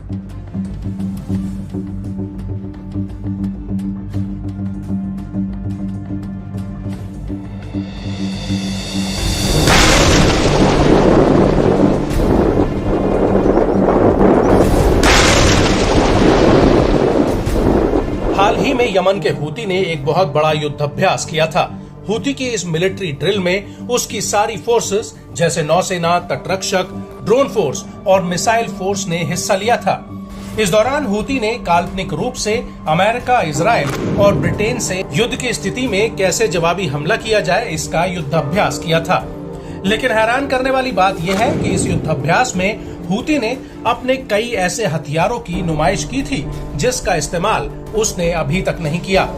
हाल ही में यमन के हूती ने एक बहुत बड़ा युद्धाभ्यास किया था। हूती की इस मिलिट्री ड्रिल में उसकी सारी फोर्सेस जैसे नौसेना, तटरक्षक, ड्रोन फोर्स और मिसाइल फोर्स ने हिस्सा लिया था। इस दौरान हूती ने काल्पनिक रूप से अमेरिका, इजराइल और ब्रिटेन से युद्ध की स्थिति में कैसे जवाबी हमला किया जाए इसका युद्धाभ्यास किया था। लेकिन हैरान करने वाली बात यह है कि इस युद्धाभ्यास में हूती ने अपने कई ऐसे हथियारों की नुमाइश की थी जिसका इस्तेमाल उसने अभी तक नहीं किया।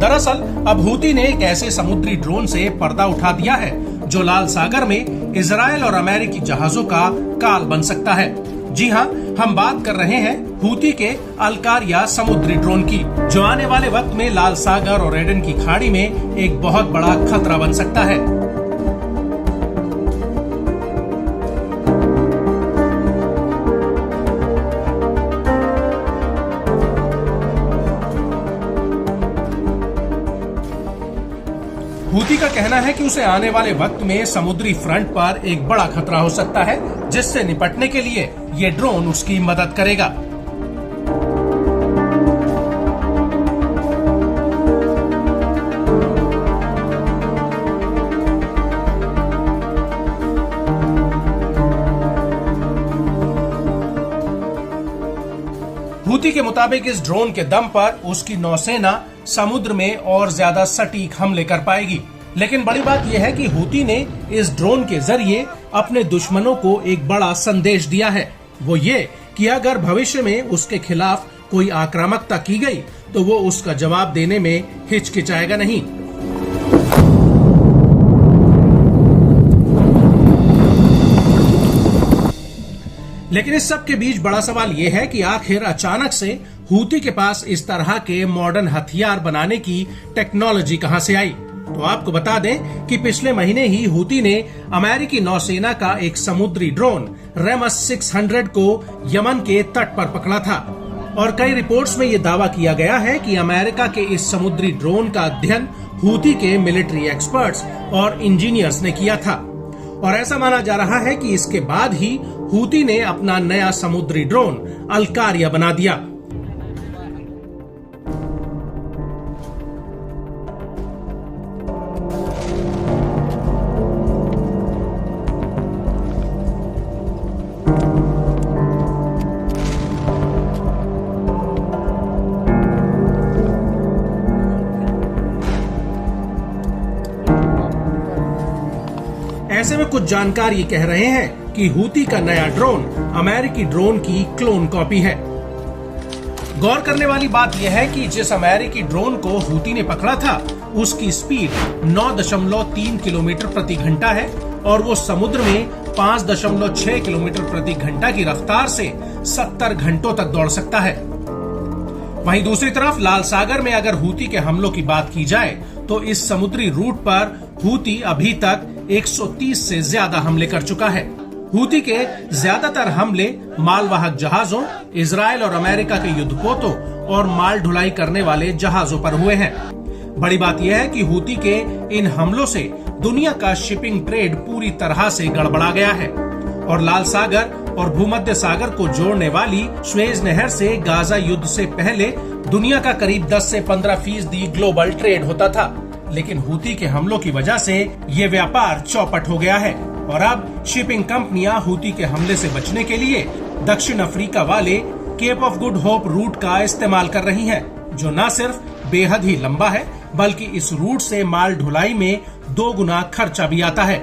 दरअसल अब हूती ने एक ऐसे समुद्री ड्रोन से पर्दा उठा दिया है जो लाल सागर में इजराइल और अमेरिकी जहाजों का काल बन सकता है। जी हाँ, हम बात कर रहे हैं हूती के अलकारिया समुद्री ड्रोन की, जो आने वाले वक्त में लाल सागर और एडन की खाड़ी में एक बहुत बड़ा खतरा बन सकता है। हूती का कहना है कि उसे आने वाले वक्त में समुद्री फ्रंट पर एक बड़ा खतरा हो सकता है, जिससे निपटने के लिए ये ड्रोन उसकी मदद करेगा। हूती के मुताबिक इस ड्रोन के दम पर उसकी नौसेना समुद्र में और ज्यादा सटीक हमले कर पाएगी। लेकिन बड़ी बात यह है कि हूती ने इस ड्रोन के जरिए अपने दुश्मनों को एक बड़ा संदेश दिया है। वो ये कि अगर भविष्य में उसके खिलाफ कोई आक्रामकता की गई तो वो उसका जवाब देने में हिचकिचाएगा नहीं। लेकिन इस सब के बीच बड़ा सवाल ये है कि आखिर अचानक से हूती के पास इस तरह के मॉडर्न हथियार बनाने की टेक्नोलॉजी कहां से आई। तो आपको बता दें कि पिछले महीने ही हूती ने अमेरिकी नौसेना का एक समुद्री ड्रोन रेमस 600 को यमन के तट पर पकड़ा था और कई रिपोर्ट्स में यह दावा किया गया है कि अमेरिका के इस समुद्री ड्रोन का अध्ययन हूती के मिलिट्री एक्सपर्ट्स और इंजीनियर्स ने किया था। और ऐसा माना जा रहा है कि इसके बाद ही हूती ने अपना नया समुद्री ड्रोन अलकारिया बना दिया। ऐसे में कुछ जानकार ये कह रहे हैं कि हूती का नया ड्रोन अमेरिकी ड्रोन की क्लोन कॉपी है। गौर करने वाली बात यह है कि जिस अमेरिकी ड्रोन को हूती ने पकड़ा था उसकी स्पीड 9.3 किलोमीटर प्रति घंटा है और वो समुद्र में 5.6 किलोमीटर प्रति घंटा की रफ्तार से 70 घंटों तक दौड़ सकता है। वहीं दूसरी तरफ लाल सागर में अगर हूती के हमलों की बात की जाए तो इस समुद्री रूट पर हूती अभी तक 130 से ज्यादा हमले कर चुका है। हूती के ज्यादातर हमले मालवाहक जहाजों, इजराइल और अमेरिका के युद्धपोतों और माल ढुलाई करने वाले जहाजों पर हुए हैं। बड़ी बात यह है कि हूती के इन हमलों से दुनिया का शिपिंग ट्रेड पूरी तरह से गड़बड़ा गया है और लाल सागर और भूमध्य सागर को जोड़ने वाली स्वेज नहर से गाजा युद्ध से पहले दुनिया का करीब 10 से 15% ग्लोबल ट्रेड होता था। लेकिन हूती के हमलों की वजह से ये व्यापार चौपट हो गया है और अब शिपिंग कंपनियां हूती के हमले से बचने के लिए दक्षिण अफ्रीका वाले Cape of Good Hope route का इस्तेमाल कर रही हैं। जो न सिर्फ बेहद ही लंबा है बल्कि इस रूट से माल ढुलाई में 2 गुना खर्चा भी आता है।